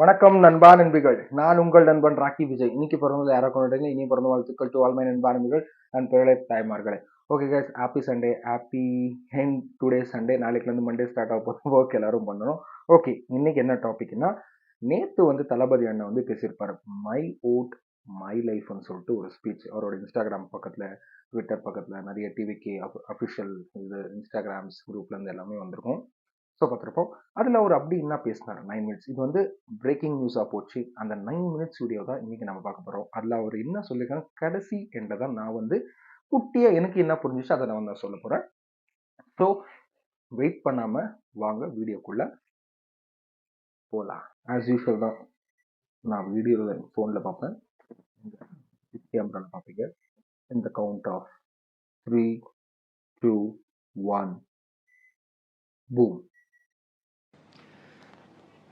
வணக்கம் நண்பா நண்பிகள். நான் உங்கள் நண்பன் ராக்கி விஜய். இன்னைக்கு பிறந்தது யாரோ கொண்டாடுங்க. இனி பிறந்த வாழ்த்துக்கள் டு ஆல் மை நண்பா நண்பிகள் அண்ட் பேரலை தாய்மார்களே. Okay guys, happy Sunday, happy hen today Sunday. நாளைக்குலேருந்து மண்டே ஸ்டார்ட் ஆக போதும். ஒர்க் எல்லாரும் பண்ணணும். ஓகே, இன்னைக்கு என்ன டாபிக்னா, நேற்று வந்து தளபதி அண்ணன் வந்து பேசியிருப்பாரு. மை ஓட் மை லைஃப்னு சொல்லிட்டு ஒரு ஸ்பீச். அவரோட இன்ஸ்டாகிராம் பக்கத்தில், ட்விட்டர் பக்கத்தில் நிறைய டிவிக்கு அஃபிஷியல் இது இன்ஸ்டாகிராம்ஸ் குரூப்லேருந்து எல்லாமே வந்திருக்கும். ஸோ பார்த்துருப்போம். அதில் அவர் அப்படி என்ன பேசினார் 9 மினிட்ஸ். இது வந்து பிரேக்கிங் நியூஸாக போச்சு. அந்த 9 மினிட்ஸ் வீடியோ தான் இன்றைக்கி நம்ம பார்க்க போகிறோம். அதில் அவர் என்ன சொல்லியிருக்காங்க கடைசி என்றதை நான் வந்து குட்டியாக எனக்கு என்ன புரிஞ்சிச்சு அதை நான் வந்து சொல்ல போகிறேன். ஸோ வெயிட் பண்ணாமல் வாங்க வீடியோக்குள்ளே போகலாம். ஆஸ் யூஷுவல் தான் நான் வீடியோவில் ஃபோனில் பார்ப்பேன், கேமராவில் பார்ப்பீங்க. இந்த கவுண்ட் ஆஃப் 3, 2, 1 பூம்.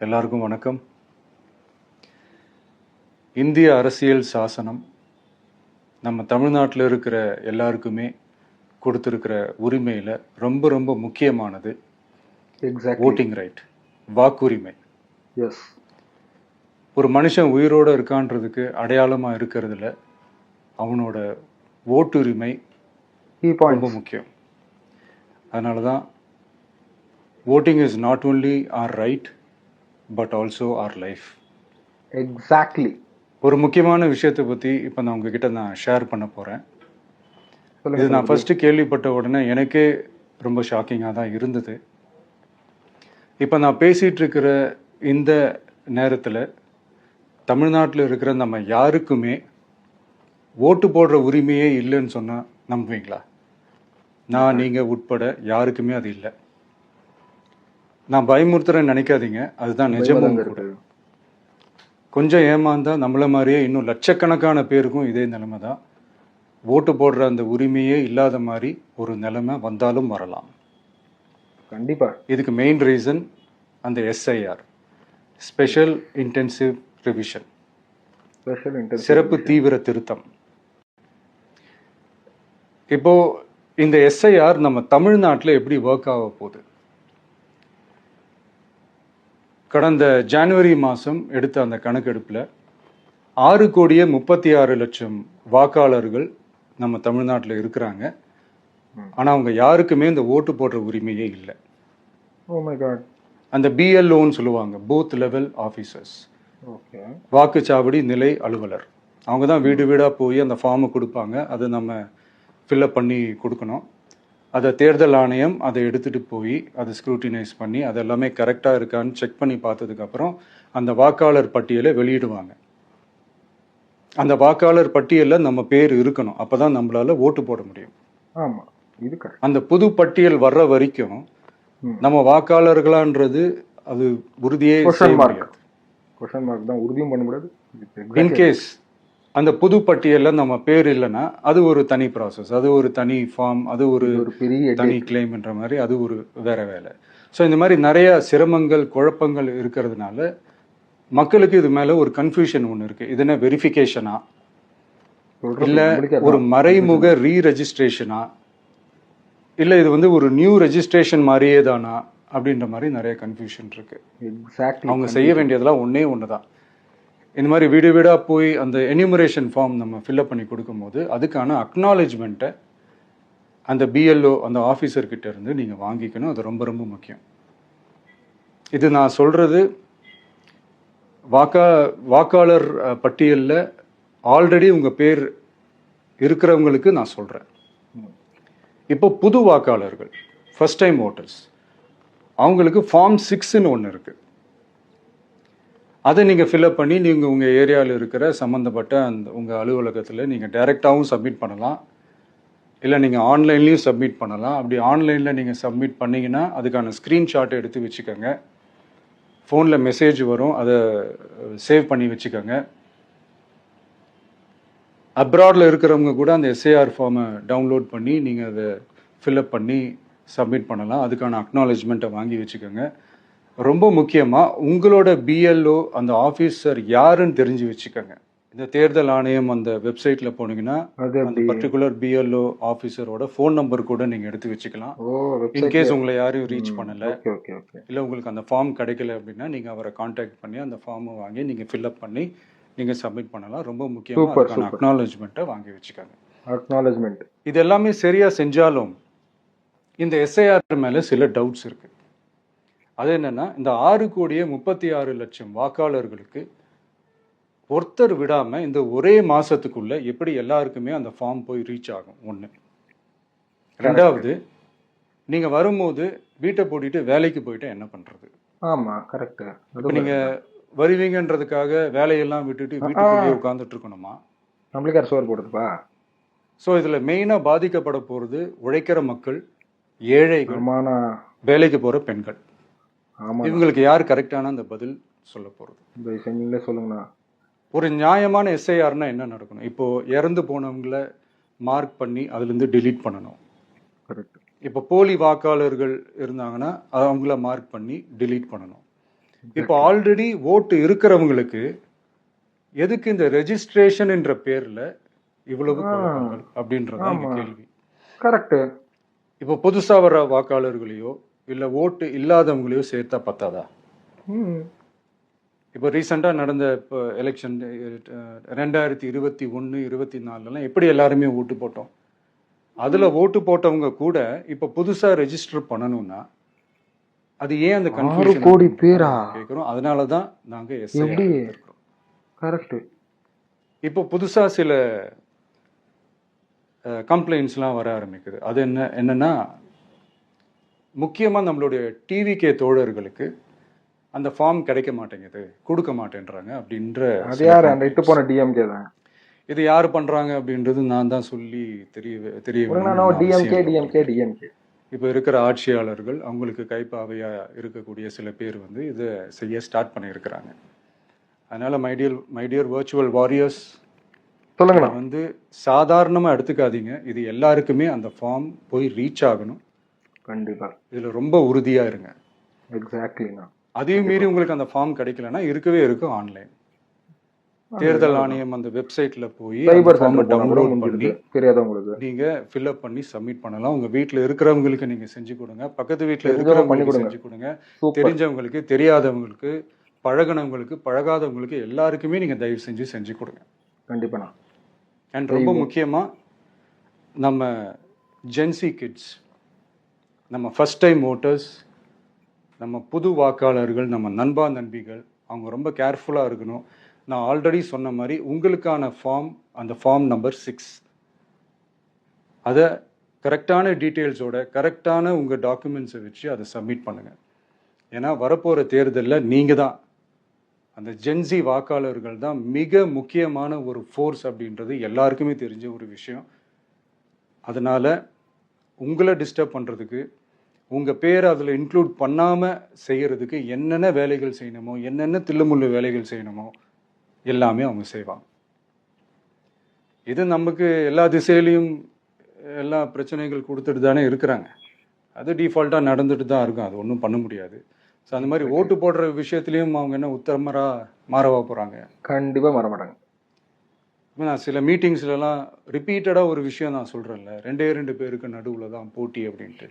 எல்லாருக்கும் வணக்கம். இந்திய அரசியல் சாசனம் நம்ம தமிழ்நாட்டில் இருக்கிற எல்லாருக்குமே கொடுத்துருக்கிற உரிமையில் ரொம்ப ரொம்ப முக்கியமானது ஓட்டிங் ரைட், வாக்குரிமை. எஸ், ஒரு மனுஷன் உயிரோடு இருக்கான்றதுக்கு அடையாளமாக இருக்கிறதுல அவனோட ஓட்டுரிமை ரொம்ப முக்கியம். அதனால தான் voting is not only our right but also our life. Exactly. ஒரு முக்கியமான விஷயத்தை பற்றி இப்போ நான் உங்ககிட்ட நான் ஷேர் பண்ண போகிறேன். இது நான் ஃபஸ்ட்டு கேள்விப்பட்ட உடனே எனக்கே ரொம்ப ஷாக்கிங்காக தான் இருந்தது. இப்போ நான் பேசிகிட்டு இருக்கிற இந்த நேரத்தில் தமிழ்நாட்டில் இருக்கிற நம்ம யாருக்குமே ஓட்டு போடுற உரிமையே இல்லைன்னு சொன்னால் நம்புவீங்களா? நான் நீங்கள் உட்பட யாருக்குமே அது இல்லை. நான் பயமுறுத்துறேன்னு நினைக்காதீங்க, அதுதான் நிஜமும் கூட. கொஞ்சம் ஏமாந்தா நம்மள மாதிரியே இன்னும் லட்சக்கணக்கான பேருக்கும் இதே நிலைமை தான். ஓட்டு போடுற அந்த உரிமையே இல்லாத மாதிரி ஒரு நிலைமை வந்தாலும் வரலாம். கண்டிப்பா. இதுக்கு மெயின் ரீசன் அந்த எஸ்ஐஆர், ஸ்பெஷல் இன்டென்சிவ் ரிவிஷன், சிறப்பு தீவிர திருத்தம். இப்போ இந்த எஸ்ஐஆர் நம்ம தமிழ்நாட்டில் எப்படி ஒர்க் ஆக போகுது? கடந்த ஜனவரி மாதம் எடுத்த அந்த கணக்கெடுப்பில் 6,36,00,000 வாக்காளர்கள் நம்ம தமிழ்நாட்டில் இருக்கிறாங்க. ஆனால் அவங்க யாருக்குமே இந்த ஓட்டு போடுற உரிமையே இல்லை. அந்த பிஎல்ஓன்னு சொல்லுவாங்க, பூத் லெவல் ஆஃபீஸர்ஸ், வாக்குச்சாவடி நிலை அலுவலர். அவங்க தான் வீடு வீடாக போய் அந்த ஃபார்மை கொடுப்பாங்க. அதை நம்ம ஃபில்அப் பண்ணி கொடுக்கணும். அதை தேர்தல் ஆணையம் அதை எடுத்துகிட்டு போய் அதை ஸ்க்ரூட்டினைஸ் பண்ணி அது எல்லாமே கரெக்டாக இருக்கான்னு செக் பண்ணி பார்த்ததுக்கப்புறம் அந்த வாக்காளர் பட்டியலை வெளியிடுவாங்க. அந்த வாக்காளர் பட்டியலில் நம்ம பேர் இருக்கணும், அப்போ தான் நம்மளால ஓட்டு போட முடியும். ஆமாம், இது அந்த புது பட்டியல் வர்ற வரைக்கும் நம்ம வாக்காளர்களான்றது அது உறுதியே செய்ய முடியாது. உறுதியும் பண்ண முடியாது. இன்கேஸ் அந்த புது பட்டியலில் நம்ம பேர் இல்லைன்னா அது ஒரு தனி ப்ராசஸ், அது ஒரு தனி ஃபார்ம், அது ஒரு பெரிய தனி கிளைம்ன்ற மாதிரி அது ஒரு வேற வேலை. ஸோ இந்த மாதிரி நிறைய சிரமங்கள் குழப்பங்கள் இருக்கிறதுனால மக்களுக்கு இது மேலே ஒரு கன்ஃபியூஷன் ஒன்று இருக்குது. இது என்ன வெரிஃபிகேஷனா இல்லை ஒரு மறைமுக ரீரெஜிஸ்ட்ரேஷனா இல்லை இது வந்து ஒரு நியூ ரெஜிஸ்ட்ரேஷன் மாதிரியே தானா அப்படின்ற மாதிரி நிறைய கன்ஃபியூஷன் இருக்கு. அவங்க செய்ய வேண்டியதெல்லாம் ஒன்றே ஒன்று தான். இந்த மாதிரி வீடு வீடாக போய் அந்த என்யூமரேஷன் ஃபார்ம் நம்ம ஃபில்அப் பண்ணி கொடுக்கும்போது அதுக்கான அக்னாலேஜ்மெண்ட்டை அந்த பிஎல்ஓ அந்த ஆஃபீஸர்கிட்ட இருந்து நீங்கள் வாங்கிக்கணும். அது ரொம்ப ரொம்ப முக்கியம். இது நான் சொல்கிறது வாக்காளர் பட்டியலில் ஆல்ரெடி உங்கள் பேர் இருக்கிறவங்களுக்கு நான் சொல்கிறேன். இப்போ புது வாக்காளர்கள், ஃபர்ஸ்ட் டைம் ஓட்டர்ஸ், அவங்களுக்கு ஃபார்ம் 6ன்னு ஒன்று இருக்குது. அதை நீங்கள் ஃபில்அப் பண்ணி நீங்கள் உங்கள் ஏரியாவில் இருக்கிற சம்மந்தப்பட்ட அந்த உங்கள் அலுவலகத்தில் நீங்கள் டைரெக்டாகவும் சப்மிட் பண்ணலாம், இல்லை நீங்கள் ஆன்லைன்லேயும் சப்மிட் பண்ணலாம். அப்படி ஆன்லைனில் நீங்கள் சப்மிட் பண்ணிங்கன்னா அதுக்கான ஸ்க்ரீன்ஷாட்டை எடுத்து வச்சுக்கோங்க. ஃபோனில் மெசேஜ் வரும், அதை சேவ் பண்ணி வச்சுக்கோங்க. அப்ராடில் இருக்கிறவங்க கூட அந்த எஸ்ஏஆர் ஃபார்மை டவுன்லோட் பண்ணி நீங்கள் அதை ஃபில்அப் பண்ணி சப்மிட் பண்ணலாம். அதுக்கான அக்னாலேஜ்மெண்ட்டை வாங்கி வச்சுக்கோங்க. ரொம்ப முக்கியமாக உங்களோட பிஎல்ஓ அந்த ஆஃபீஸர் யாருன்னு தெரிஞ்சு வச்சுக்கோங்க. இந்த தேர்தல் ஆணையம் அந்த வெப்சைட்ல போனீங்கன்னா அது அந்த எப்படி? பர்டிகுலர் பிஎல்ஓ ஆஃபீஸரோட ஃபோன் நம்பர் கூட நீங்க எடுத்து வச்சுக்கலாம். ஓ, இன்கேஸ் உங்களை யாரையும் ரீச் பண்ணல, ஓகே ஓகே ஓகே. இல்லை உங்களுக்கு அந்த ஃபார்ம் கிடைக்கல அப்படின்னா நீங்கள் அவரை காண்டாக்ட் பண்ணி அந்த ஃபார்மை வாங்கி நீங்கள் ஃபில்அப் பண்ணி நீங்கள் சப்மிட் பண்ணலாம். ரொம்ப முக்கியமாக Super, அதுக்கான super. அக்னாலஜ்மெண்ட்டை வாங்கி வச்சுக்காங்க. அக்னாலஜ்மெண்ட். இது எல்லாமே சரியாக செஞ்சாலும் இந்த எஸ்ஐஆர் மேலே சில டவுட்ஸ் இருக்கு. அது என்னன்னா, இந்த 6,36,00,000 வாக்காளர்களுக்கு ஒருத்தர் விடாம இந்த ஒரே மாசத்துக்குள்ள எப்படி எல்லாருக்குமே அந்த ஃபார்ம் போய் ரீச் ஆகும்? ஒன்று. ரெண்டாவது, நீங்க வரும்போது வீட்டை பூட்டிட்டு வேலைக்கு போயிட்டு என்ன பண்றது? ஆமா, கரெக்ட். இப்போ நீங்க வருவீங்கன்றதுக்காக வேலையெல்லாம் விட்டுட்டு வீட்டுக்குள்ளேயே உட்கார்ந்துட்டு இருக்கணுமா? நம்மளுக்கு யார் சோறு போடுதுப்பா? ஸோ இதுல மெயினா பாதிக்கப்பட போறது உழைக்கிற மக்கள், ஏழைகள், ஆமாண்ணா. வேலைக்கு போற பெண்கள். ஆமா, இவங்களுக்கு யார் கரெக்டான அந்த பதில் சொல்ல போறது? நீங்களே சொல்லுங்கண்ணா. ஒரு நியாயமான எஸ்ஐஆர்னா என்ன நடக்கணும்? இப்போ இறந்து போனவங்கள மார்க் பண்ணி அதுல இருந்து டிலீட் பண்ணணும். கரெக்ட். இப்போ போலி வாக்காளர்கள் இருந்தாங்கன்னா அவங்கள மார்க் பண்ணி டிலீட் பண்ணணும். இப்போ ஆல்ரெடி ஓட்டு இருக்கிறவங்களுக்கு எதுக்கு இந்த ரெஜிஸ்ட்ரேஷன் என்ற பேர்ல இவ்வளவு குழப்பங்கள் அப்படின்றது தான் எங்க கேள்வி. கரெக்ட். இப்போ புதுசா வர வாக்காளர்களையோ இல்ல ஓட்டு இல்லாதவங்களையோ சேர்த்தா பத்தாதா? இப்போ ரீசெண்டாக நடந்த இப்போ எலெக்ஷன் 2021, 24 எப்படி எல்லாருமே ஓட்டு போட்டோம்? அதுல ஓட்டு போட்டவங்க கூட இப்போ புதுசா ரெஜிஸ்டர் பண்ணணும்னா அது ஏன் அந்த 6 கோடி பேரா கேட்குறோம். அதனால தான் நாங்க எப்படி? கரெக்ட். இப்போ புதுசா சில கம்ப்ளைண்ட்ஸ்லாம் வர ஆரம்பிக்குது. அது என்னன்னா முக்கியமா நம்மளுடைய டிவிகே தோழர்களுக்கு அந்த ஃபார்ம் கிடைக்க மாட்டேங்குது, கொடுக்க மாட்டேன்றாங்க அப்படின்ற. அது யார்? அந்த இட்டு போன டிஎம்கே தான். இது யாரு பண்றாங்க அப்படின்றது நான் தான் சொல்லி தெரிய டிஎம்கே. இப்போ இருக்கிற ஆட்சியாளர்கள் அவங்களுக்கு கைப்பாவையா இருக்கக்கூடிய சில பேர் வந்து இதை செய்ய ஸ்டார்ட் பண்ணியிருக்கிறாங்க. அதனால மை டியர் வர்ச்சுவல் வாரியர்ஸ், சொல்லுங்க. வந்து சாதாரணமா எடுத்துக்காதீங்க. இது எல்லாருக்குமே அந்த ஃபார்ம் போய் ரீச் ஆகணும். கண்டிப்பா. இதுல ரொம்ப உறுதியா இருங்க. எக்ஸாக்ட்லிண்ணா. அதையும் மீறி உங்களுக்கு அந்த ஃபார்ம் கிடைக்கலன்னா இருக்கவே இருக்கும் ஆன்லைன். தேர்தல் ஆணையம் அந்த வெப்சைட்ல போய் டவுன்லோட் பண்ணி தெரியாதவங்களுக்கு நீங்க ஃபில்அப் பண்ணி சப்மிட் பண்ணலாம். உங்க வீட்டுல இருக்கிறவங்களுக்கு நீங்க செஞ்சு கொடுங்க, பக்கத்து வீட்டுல இருக்கிறவங்களுக்கு செஞ்சு கொடுங்க, தெரிஞ்சவங்களுக்கு, தெரியாதவங்களுக்கு, பழகினவங்களுக்கு, பழகாதவங்களுக்கு எல்லாருக்குமே நீங்க தயவு செஞ்சு கொடுங்க. கண்டிப்பா. அண்ட் ரொம்ப முக்கியமா நம்ம ஜென்சி கிட்ஸ், நம்ம ஃபர்ஸ்ட் டைம் ஓட்டர்ஸ், நம்ம புது வாக்காளர்கள், நம்ம நண்பா நண்பிகள், அவங்க ரொம்ப கேர்ஃபுல்லாக இருக்கணும். நான் ஆல்ரெடி சொன்ன மாதிரி உங்களுக்கான ஃபார்ம், அந்த ஃபார்ம் நம்பர் 6, அதை கரெக்டான டீட்டெயில்ஸோட கரெக்டான உங்கள் டாக்குமெண்ட்ஸை வச்சு அதை சப்மிட் பண்ணுங்கள். ஏன்னா வரப்போகிற தேர்தலில் நீங்கள் தான், அந்த ஜென்சி வாக்காளர்கள் தான் மிக முக்கியமான ஒரு ஃபோர்ஸ் அப்படின்றது எல்லாருக்குமே தெரிஞ்ச ஒரு விஷயம். அதனால் உங்களை டிஸ்டர்ப் பண்ணுறதுக்கு, உங்கள் பேரை அதில் இன்க்ளூட் பண்ணாமல் செய்கிறதுக்கு என்னென்ன வேலைகள் செய்யணுமோ, என்னென்ன தில்லுமுள்ளு வேலைகள் செய்யணுமோ எல்லாமே அவங்க செய்வாங்க. இது நமக்கு எல்லா திசையிலையும் எல்லா பிரச்சனைகள் கொடுத்துட்டு தானே இருக்கிறாங்க. அது டிஃபால்ட்டாக நடந்துட்டு தான் இருக்கும். அது ஒன்றும் பண்ண முடியாது. ஸோ அந்த மாதிரி ஓட்டு போடுற விஷயத்துலையும் அவங்க என்ன உத்தரமராக மாறவா போகிறாங்க? கண்டிப்பாக மாற மாட்டாங்க. நான் சில மீட்டிங்ஸ்லலாம் ரிப்பீட்டடாக ஒரு விஷயம் நான் சொல்கிறேன்ல, 2 பேருக்கு நடுவில் தான் போட்டி அப்படின்ட்டு.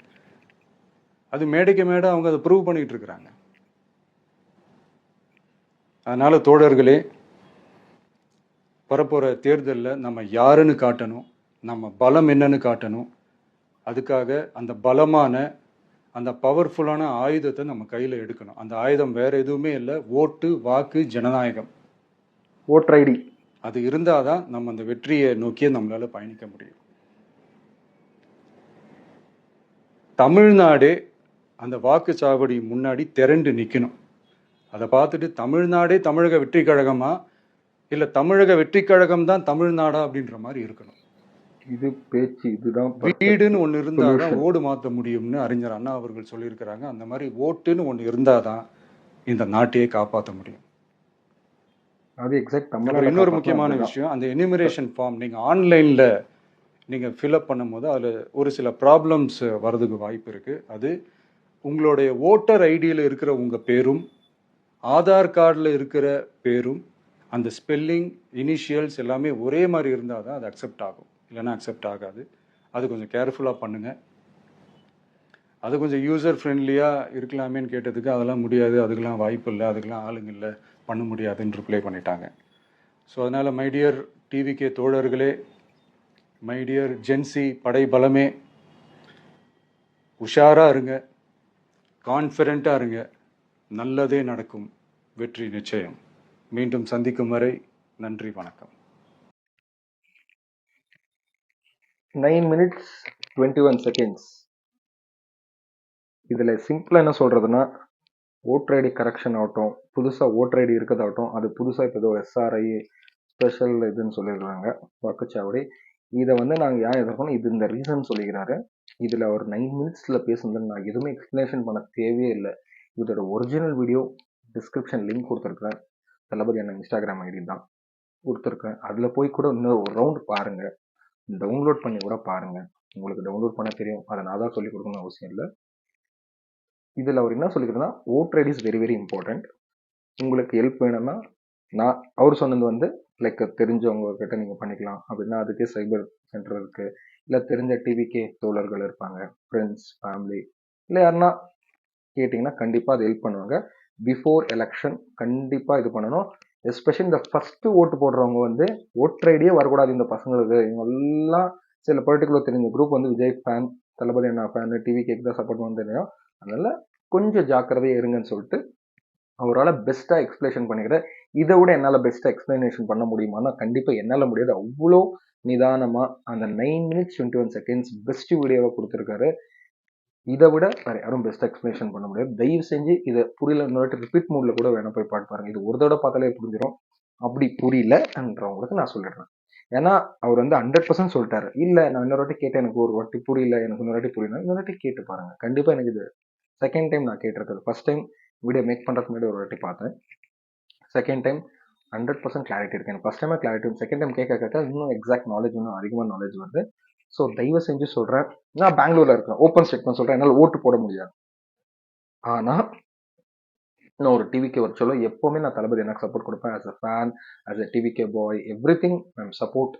அது மேடைக்கு மேடை அவங்க அதை ப்ரூவ் பண்ணிட்டு இருக்கிறாங்க. அதனால தோழர்களே, வரப்போகிற தேர்தலில் நம்ம யாருன்னு காட்டணும், நம்ம பலம் என்னன்னு காட்டணும். அதுக்காக அந்த பலமான, அந்த பவர்ஃபுல்லான ஆயுதத்தை நம்ம கையில் எடுக்கணும். அந்த ஆயுதம் வேற எதுவுமே இல்லை, ஓட்டு, வாக்கு, ஜனநாயகம், ஓட்டர் ஐடி. அது இருந்தால் தான் நம்ம அந்த வெற்றியை நோக்கியே நம்மளால பயணிக்க முடியும். தமிழ்நாடே அந்த வாக்குச்சாவடி முன்னாடி திரண்டு நிற்கணும். அதை பார்த்துட்டு தமிழ்நாடே தமிழக வெற்றி கழகமா, இல்லை தமிழக வெற்றி கழகம் தான் தமிழ்நாடா அப்படின்ற மாதிரி இருக்கணும். இது பேச்சு, இதுதான் வீடுன்னு ஒன்று இருந்தால் தான் ஓடு மாற்ற முடியும்னு அறிஞர் அண்ணா அவர்கள் சொல்லியிருக்கிறாங்க. அந்த மாதிரி ஓட்டுன்னு ஒன்று இருந்தால் தான் இந்த நாட்டையே காப்பாற்ற முடியும். அது எக்ஸாக்ட் தமிழ். இன்னொரு முக்கியமான விஷயம், அந்த எனிமரேஷன் ஃபார்ம் நீங்கள் ஆன்லைனில் நீங்கள் ஃபில்அப் பண்ணும்போது அதில் ஒரு சில ப்ராப்ளம்ஸ் வர்றதுக்கு வாய்ப்பு இருக்குது. அது உங்களுடைய ஓட்டர் ஐடியில் இருக்கிற உங்கள் பேரும், ஆதார் கார்டில் இருக்கிற பேரும், அந்த ஸ்பெல்லிங் இனிஷியல்ஸ் எல்லாமே ஒரே மாதிரி இருந்தால் தான் அது அக்செப்ட் ஆகும், இல்லைன்னா அக்செப்ட் ஆகாது. அது கொஞ்சம் கேர்ஃபுல்லாக பண்ணுங்கள். அது கொஞ்சம் யூசர் ஃப்ரெண்ட்லியாக இருக்கலாமேன்னு கேட்டதுக்கு அதெல்லாம் முடியாது, அதுக்கெல்லாம் வாய்ப்பு இல்லை, அதுக்கெல்லாம் ஆளுங்க இல்லை, பண்ண முடியாதுன்னு ரிப்ளை பண்ணிட்டாங்க. ஸோ அதனால் மைடியர் டிவிகே தோழர்களே, மைடியர் ஜென்சி படை பலமே, உஷாராக இருங்க, கான்ஃபிடெண்ட்டாக இருங்க, நல்லதே நடக்கும், வெற்றி நிச்சயம். மீண்டும் சந்திக்கும் வரை நன்றி, வணக்கம். 9 minutes 21 seconds. இதில் சிம்பிளாக என்ன சொல்கிறதுனா, ஓட்டர் ஐடி கரெக்ஷன் ஆகட்டும், புதுசாக ஓட்டர் ஐடி இருக்கிறதாகட்டும், அது புதுசாக இப்போ ஏதோ SRI ஸ்பெஷல் இதுன்னு சொல்லியிருக்காங்க வாக்குச்சாவடி. இதை வந்து நாங்கள் ஏன் எதிர்க்கணும், இது இந்த ரீசன் சொல்லிக்கிறாரு. இதில் ஒரு 9 minutesல பேசுனது நான் எதுவுமே எக்ஸ்ப்ளனேஷன் பண்ண தேவையே இல்லை. இதோட ஒரிஜினல் வீடியோ டிஸ்கிரிப்ஷன் லிங்க் கொடுத்துருக்கேன். தளபதி அண்ணன் இன்ஸ்டாகிராம் ஐடி தான் கொடுத்துருக்கேன். அதில் போய் கூட இன்னொரு ஒரு ரவுண்டு பாருங்கள், டவுன்லோட் பண்ணி கூட பாருங்கள். உங்களுக்கு டவுன்லோட் பண்ண தெரியும், அதை நான் தான் சொல்லிக் கொடுக்கணும்னு அவசியம் இல்லை. இதில் அவர் என்ன சொல்லிக்கிறதுனா, voter ID is very very important. உங்களுக்கு ஹெல்ப் வேணும்னா நான் அவர் சொன்னது வந்து லைக் தெரிஞ்சவங்க கிட்ட நீங்கள் பண்ணிக்கலாம். அப்படின்னா அதுக்கே சைபர் சென்டர் இருக்குது, இல்லை தெரிஞ்ச டிவிகே தோழர்கள் இருப்பாங்க, ஃப்ரெண்ட்ஸ், ஃபேமிலி, இல்லை யாருன்னா கேட்டிங்கன்னா கண்டிப்பாக அது ஹெல்ப் பண்ணுவாங்க. பிஃபோர் எலெக்ஷன் கண்டிப்பாக இது பண்ணணும். எஸ்பெஷலி இந்த ஃபஸ்ட்டு ஓட்டு போடுறவங்க வந்து ஓட்டர் ஐடியே வரக்கூடாது இந்த பசங்களுக்கு. இவங்கெல்லாம் சில பர்டிகுலர் தெரிஞ்ச குரூப் வந்து விஜய் ஃபேன், தளபதி அண்ணா ஃபேன், டிவிகேக்கு தான் சப்போர்ட் பண்ண தெரியும். அதனால கொஞ்சம் ஜாக்கிரதையாக இருங்கன்னு சொல்லிட்டு அவரால் பெஸ்ட்டாக எக்ஸ்பிளேஷன் பண்ணிக்கிறேன். இதை விட என்னால் பெஸ்ட்டாக எக்ஸ்பிளனேஷன் பண்ண முடியுமானா கண்டிப்பாக என்னால் முடியாது. அவ்வளோ நிதானமாக அந்த 9 minutes 21 seconds பெஸ்ட் வீடியோவை கொடுத்துருக்காரு. இதை விட வேறு யாரும் பெஸ்ட்டாக எக்ஸ்பிளேஷன் பண்ண முடியாது. தயவு செஞ்சு இதை புரியல இன்னொரு ரிப்பீட் மூடில் கூட வேணால் போய் பாட்டு பாருங்கள். இது ஒரு தடவை பார்த்தாலே புரிஞ்சிடும். அப்படி புரியலன்றவங்களுக்கு நான் சொல்லிடுறேன். ஏன்னா அவர் வந்து 100% சொல்லிட்டாரு. இல்லை நான் இன்னொரு வாட்டி கேட்டேன், எனக்கு ஒரு வாட்டி புரியல, எனக்கு இன்னொரு வாட்டி புரியல, இன்னொரு வாட்டி கேட்டு பாருங்கள். கண்டிப்பாக எனக்கு இது செகண்ட் டைம் நான் கேட்டிருக்கிறது. ஃபர்ஸ்ட் டைம் வீடியோ மேக் பண்ணுறதுக்கு முன்னாடி ஒரு வாட்டி பார்த்தேன். செகண்ட் டைம் 100% கிளாரிட்டி இருக்கு. எனக்கு ஃபஸ்ட் டைமே கிளாரிட்டி, செகண்ட் டைம் கேட்க இன்னும் எக்ஸாக்ட் நாலேஜ், இன்னும் அதிகமாக நாலேஜ் வருது. ஸோ தயவு செஞ்சு சொல்கிறேன், நான் பெங்களூரில் இருக்கேன், ஓப்பன் ஸ்டேட்மெண்ட் சொல்கிறேன், என்னால் ஓட்டு போட முடியாது. ஆனால் நான் ஒரு டிவிகே ஒரு சொல்ல எப்போவுமே நான் தளபதி எனக்கு சப்போர்ட் கொடுப்பேன். As a fan, as a TVK boy, everything I'm support.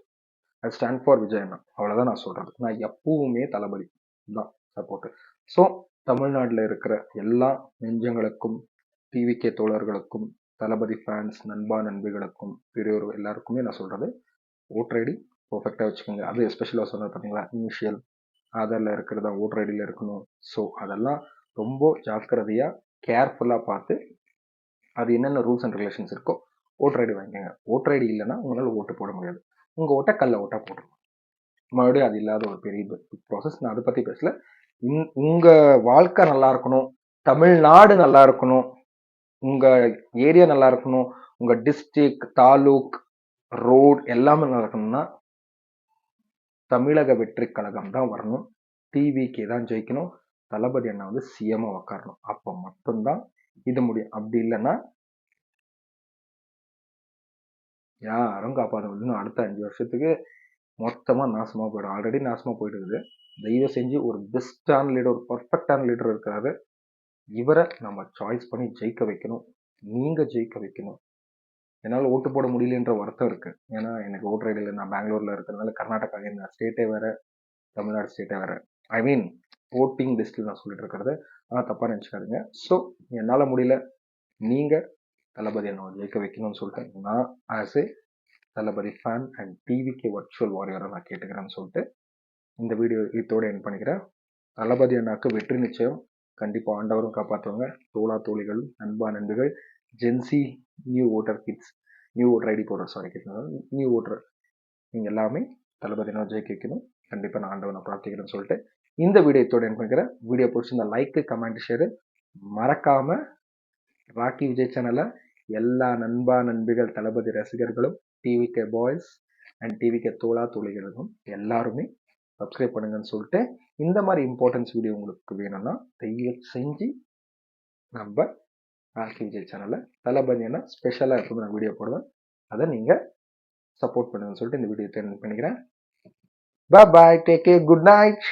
I stand for Vijay அண்ணா, அவ்வளோதான் நான் சொல்கிறது. நான் எப்பவுமே தளபதி தான் சப்போர்ட்டு. ஸோ தமிழ்நாட்டில் இருக்கிற எல்லா நெஞ்சங்களுக்கும், டிவிகே தோழர்களுக்கும், தளபதி ஃபேன்ஸ், நண்பா நண்பிகளுக்கும், பெரியோர் எல்லாருக்குமே நான் சொல்கிறது, ஓட்டர் ஐடி பர்ஃபெக்டாக வச்சுக்கோங்க. அது எஸ்பெஷலாக சொன்னது பார்த்தீங்களா, இனிஷியல் ஆதாரில் இருக்கிறதா ஓட்டர் ஐடியில் இருக்கணும். ஸோ அதெல்லாம் ரொம்ப ஜாக்கிரதையாக கேர்ஃபுல்லாக பார்த்து அது என்னென்ன ரூல்ஸ் அண்ட் ரெகுலேஷன்ஸ் இருக்கோ ஓட்டர் ஐடி வாங்கிக்கோங்க. ஓட்டர் ஐடி இல்லைன்னா உங்களால் ஓட்டு போட முடியாது. உங்கள் ஓட்டை கல்ல ஓட்டாக போட்டுருங்க. மறுபடியும் அது இல்லாத ஒரு பெரிய ப்ராசஸ். நான் அதை பற்றி பேசல. உங்கள் வாழ்க்கை நல்லா இருக்கணும், தமிழ்நாடு நல்லா இருக்கணும், உங்கள் ஏரியா நல்லா இருக்கணும், உங்கள் டிஸ்ட்ரிக்ட், தாலுக், ரோட் எல்லாமே நல்லா இருக்கணும்னா தமிழக வெற்றி கழகம் தான் வரணும். டிவிகே தான் ஜெயிக்கணும். தளபதி அண்ணா வந்து சிஎம்மாக உக்காரணும். அப்போ மட்டும்தான் இது முடியும். அப்படி இல்லைன்னா யாரும் காப்பாற்ற முடியும். அடுத்த 5 வருஷத்துக்கு மொத்தமாக நாசமாக போயிடும். ஆல்ரெடி நாசமாக போயிட்டு இருக்குது. தயவு செஞ்சு ஒரு பெஸ்டான லீடர், ஒரு பர்ஃபெக்டான லீடர் இருக்கிறாரு. இவரை நம்ம சாய்ஸ் பண்ணி ஜெயிக்க வைக்கணும். நீங்கள் ஜெயிக்க வைக்கணும். என்னால் ஓட்டு போட முடியலன்ற வருத்தம் இருக்குது. ஏன்னா எனக்கு ஓட்டர் ஐடியில் நான் பெங்களூரில் இருக்கிறதுனால கர்நாடகா என் ஸ்டேட்டே வேறு, தமிழ்நாடு ஸ்டேட்டே வேறு. ஐ மீன் ஓட்டிங் லிஸ்ட்டில் நான் சொல்லிட்டு இருக்கிறது. ஆனால் தப்பாக நினச்சிக்காதுங்க. ஸோ என்னால் முடியல, நீங்கள் தளபதி என்ன ஜெயிக்க வைக்கணும்னு சொல்லிட்டு நான் as a Thalapathy fan and TVK virtual வாரியரை நான் கேட்டுக்கிறேன்னு சொல்லிட்டு இந்த வீடியோ இதோடு என் பண்ணிக்கிறேன். தளபதி அண்ணாக்கு வெற்றி நிச்சயம். கண்டிப்பாக ஆண்டவரும் காப்பாற்றுவாங்க. தோழா தோழிகள், நண்பா நண்பர்கள், Gen Z, new voter kids, new voter ID போடுற நியூ ஓட்டர், நீங்கள் எல்லாமே தளபதி அண்ணா ஜெயிக்க வைக்கணும். கண்டிப்பாக நான் ஆண்டவனை பிரார்த்திக்கிறேன்னு சொல்லிட்டு இந்த வீடியோ இதோட என் பண்ணிக்கிறேன். வீடியோ பிடிச்சிருந்தா லைக்கு, கமெண்ட், ஷேரு. மறக்காமல் ராக்கி விஜய் சேனலை எல்லா நண்பா நண்பிகள், தளபதி ரசிகர்களும், டிவிகே பாய்ஸ் அண்ட் டிவிகே தோழா தோழிகளுக்கும் எல்லாருமே சப்ஸ்கிரைப் பண்ணுங்கன்னு சொல்லிட்டு, இந்த மாதிரி இம்பார்ட்டன்ஸ் வீடியோ உங்களுக்கு வேணும்னா தயவு செஞ்சு நம்ம ராக்கி விஜய் சேனலில் தளபதி என்ன ஸ்பெஷலாக எப்போது நான் வீடியோ போடுவேன், அதை நீங்கள் சப்போர்ட் பண்ணுங்கன்னு சொல்லிட்டு இந்த வீடியோ டெர்மினேட் பண்ணிக்கிறேன். பாய், டேக் கேர், குட் நைட்.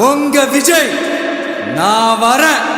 உங்க விஜய் நான் வரேன்.